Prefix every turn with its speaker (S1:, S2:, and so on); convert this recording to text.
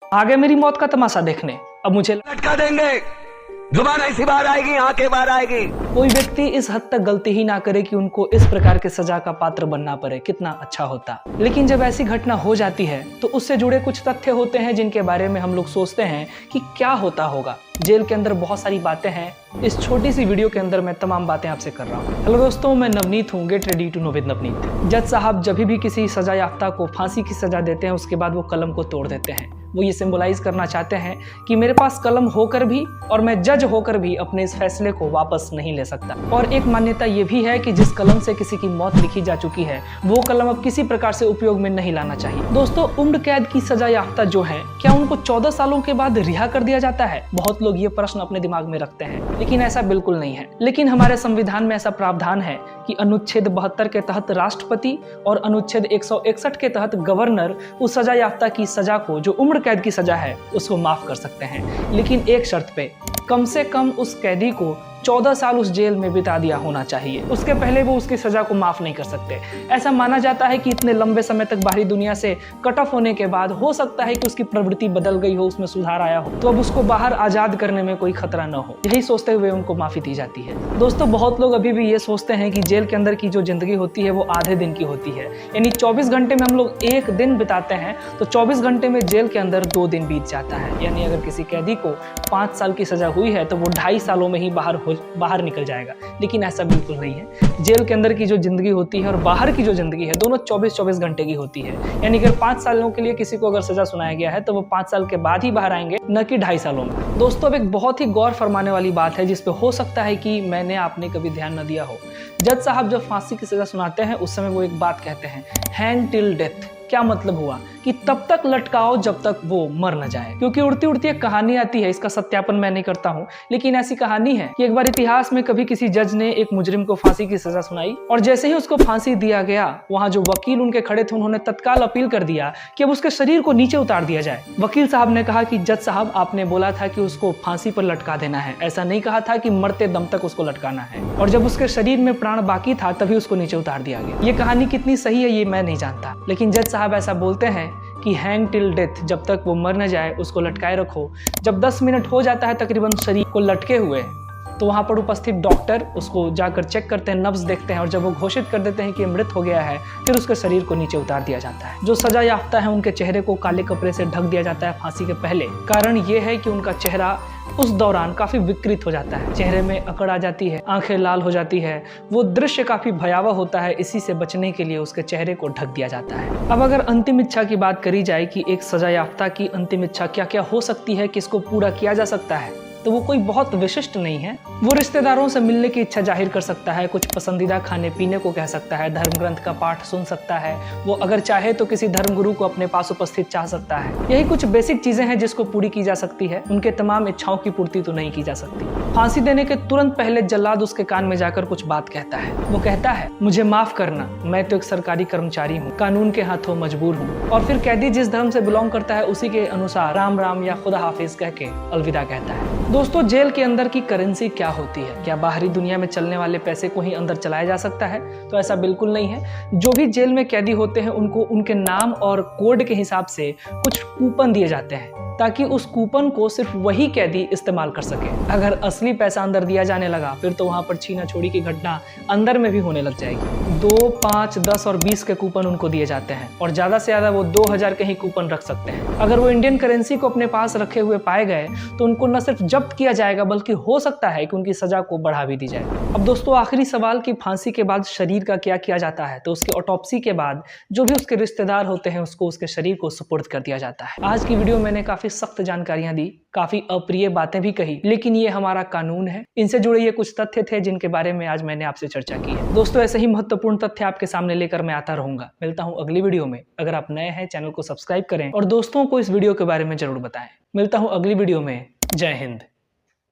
S1: आ गए मेरी मौत का तमाशा देखने, अब मुझे
S2: लटका देंगे, जुबान ऐसी बाहर आएगी, आंखें बाहर आएगी।
S1: कोई व्यक्ति इस हद तक गलती ही ना करे कि उनको इस प्रकार के सजा का पात्र बनना पड़े, कितना अच्छा होता। लेकिन जब ऐसी घटना हो जाती है तो उससे जुड़े कुछ तथ्य होते हैं जिनके बारे में हम लोग सोचते हैं कि क्या होता होगा। जेल के अंदर बहुत सारी बातें हैं, इस छोटी सी वीडियो के अंदर मैं तमाम बातें आपसे कर रहा हूँ। हेलो दोस्तों, मैं नवनीत हूँ, get ready to know with Navneet. जज साहब जब भी किसी सजा याफ्ता को फांसी की सजा देते हैं उसके बाद वो कलम को तोड़ देते हैं। वो ये सिंबलाइज करना चाहते हैं कि मेरे पास कलम होकर भी और मैं जज होकर भी अपने इस फैसले को वापस नहीं ले सकता। और एक मान्यता ये भी है कि जिस कलम से किसी की मौत लिखी जा चुकी है वो कलम अब किसी प्रकार से उपयोग में नहीं लाना चाहिए। दोस्तों, उम्र कैद की सजा याफ्ता जो है, क्या उनको 14 सालों के बाद रिहा कर दिया जाता है? बहुत लोग ये प्रश्न अपने दिमाग में रखते हैं, लेकिन ऐसा बिल्कुल नहीं है। लेकिन हमारे संविधान में ऐसा प्रावधान है कि अनुच्छेद 72 के तहत राष्ट्रपति और अनुच्छेद 161 के तहत गवर्नर उस सजा याफ्ता की सजा को, जो उम्र कैद की सजा है, उसको माफ कर सकते हैं। लेकिन एक शर्त पे, कम से कम उस कैदी को 14 साल उस जेल में बिता दिया होना चाहिए, उसके पहले वो उसकी सजा को माफ नहीं कर सकते। ऐसा माना जाता है कि इतने लंबे समय तक बाहरी दुनिया से कट ऑफ होने के बाद हो सकता है कि उसकी प्रवृत्ति बदल गई हो, उसमें सुधार आया हो, तो अब उसको बाहर आजाद करने में कोई खतरा न हो। यही सोचते हुए उनको माफी दी जाती है। दोस्तों, बहुत लोग अभी भी ये सोचते हैं कि जेल के अंदर की जो जिंदगी होती है वो आधे दिन की होती है, यानी 24 घंटे में हम लोग एक दिन बिताते हैं तो 24 घंटे में जेल के अंदर 2 दिन बीत जाता है। यानी अगर किसी कैदी को 5 साल की सजा हुई है तो वो 2.5 सालों में ही बाहर निकल जाएगा। लेकिन ऐसा बिल्कुल नहीं है। जेल के अंदर की जो जिंदगी होती है और बाहर की जो जिंदगी है, दोनों 24-24 घंटे की होती है। यानी अगर 5 सालों के लिए किसी को अगर सजा सुनाया गया है तो वो 5 साल के बाद ही बाहर आएंगे, न कि 2.5 सालों में। दोस्तों, अब एक बहुत ही गौर फरमाने वाली बात है जिसपे हो सकता है कि मैंने आपने कभी ध्यान न दिया हो। जज साहब जब फांसी की सजा सुनाते हैं उस समय वो एक बात कहते हैं, हैंग टिल डेथ। क्या मतलब हुआ कि तब तक लटकाओ जब तक वो मर न जाए। क्योंकि उड़ती उड़ती एक कहानी आती है, इसका सत्यापन मैं नहीं करता हूँ, लेकिन ऐसी कहानी है कि एक बार इतिहास में कभी किसी जज ने एक मुजरिम को फांसी की सजा सुनाई और जैसे ही उसको फांसी दिया गया, वहां जो वकील उनके खड़े थे उन्होंने तत्काल अपील कर दिया कि अब उसके शरीर को नीचे उतार दिया जाए। वकील साहब ने कहा कि जज साहब, आपने बोला था कि उसको फांसी पर लटका देना है, ऐसा नहीं कहा था कि मरते दम तक उसको लटकाना है। और जब उसके शरीर में प्राण बाकी था तभी उसको नीचे उतार दिया गया। ये कहानी कितनी सही है ये मैं नहीं जानता, लेकिन जज साहब ऐसा बोलते हैं कि हैंग टिल डेथ, जब तक वो मर न जाए उसको लटकाए रखो। जब 10 मिनट हो जाता है तकरीबन शरीर को लटके हुए, तो वहां पर उपस्थित डॉक्टर उसको जाकर चेक करते हैं, नब्ज देखते हैं और जब वो घोषित कर देते हैं कि मृत हो गया है, फिर उसके शरीर को नीचे उतार दिया जाता है। जो सजा याफ्ता है उनके चेहरे को काले कपड़े से ढक दिया जाता है फांसी के पहले। कारण ये है कि उनका चेहरा उस दौरान काफी विकृत हो जाता है, चेहरे में अकड़ आ जाती है, आंखें लाल हो जाती है, वो दृश्य काफी भयावह होता है। इसी से बचने के लिए उसके चेहरे को ढक दिया जाता है। अब अगर अंतिम इच्छा की बात करी जाए कि एक सजा याफ्ता की अंतिम इच्छा क्या क्या हो सकती है, किसको पूरा किया जा सकता है, तो वो कोई बहुत विशिष्ट नहीं है। वो रिश्तेदारों से मिलने की इच्छा जाहिर कर सकता है, कुछ पसंदीदा खाने पीने को कह सकता है, धर्म ग्रंथ का पाठ सुन सकता है, वो अगर चाहे तो किसी धर्म गुरु को अपने पास उपस्थित चाह सकता है। यही कुछ बेसिक चीजें हैं जिसको पूरी की जा सकती है, उनके तमाम इच्छाओं की पूर्ति तो नहीं की जा सकती। फांसी देने के तुरंत पहले जल्लाद उसके कान में जाकर कुछ बात कहता है। वो कहता है, मुझे माफ करना, मैं तो एक सरकारी कर्मचारी हूँ, कानून के हाथों मजबूर हूँ। और फिर कैदी जिस धर्म से बिलोंग करता है उसी के अनुसार राम राम या खुदा हाफिज कह के अलविदा कहता है। दोस्तों, जेल के अंदर की करेंसी क्या होती है? क्या बाहरी दुनिया में चलने वाले पैसे को ही अंदर चलाया जा सकता है? तो ऐसा बिल्कुल नहीं है। जो भी जेल में कैदी होते हैं उनको उनके नाम और कोड के हिसाब से कुछ कूपन दिए जाते हैं ताकि उस कूपन को सिर्फ वही कैदी इस्तेमाल कर सके। अगर असली पैसा अंदर दिया जाने लगा फिर तो वहां पर छीना छोड़ी की घटना अंदर में भी होने लग जाएगी। 2, 5, 10 और 20 के कूपन उनको दिए जाते हैं और ज्यादा से ज्यादा वो 2000 के ही कूपन रख सकते हैं। अगर वो इंडियन करेंसी को अपने पास रखे हुए पाए गए तो उनको न सिर्फ जब्त किया जाएगा बल्कि हो सकता है कि उनकी सजा को बढ़ा भी दी जाए। अब दोस्तों, आखिरी सवाल कि फांसी के बाद शरीर का क्या किया जाता है, तो उसकी ऑटोप्सी के बाद जो भी उसके रिश्तेदार होते हैं उसको उसके शरीर को सुपुर्द कर दिया जाता है। आज की वीडियो मैंने काफी सख्त जानकारियां दी, काफी अप्रिय बातें भी कही, लेकिन ये हमारा कानून है। इनसे जुड़े ये कुछ तथ्य थे जिनके बारे में आज मैंने आपसे चर्चा की है। दोस्तों, ऐसे ही महत्वपूर्ण तथ्य आपके सामने लेकर मैं आता रहूंगा। मिलता हूं अगली वीडियो में। अगर आप नए हैं चैनल को सब्सक्राइब करें और दोस्तों को इस वीडियो के बारे में जरूर बताएं। मिलता हूं अगली वीडियो में। जय हिंद।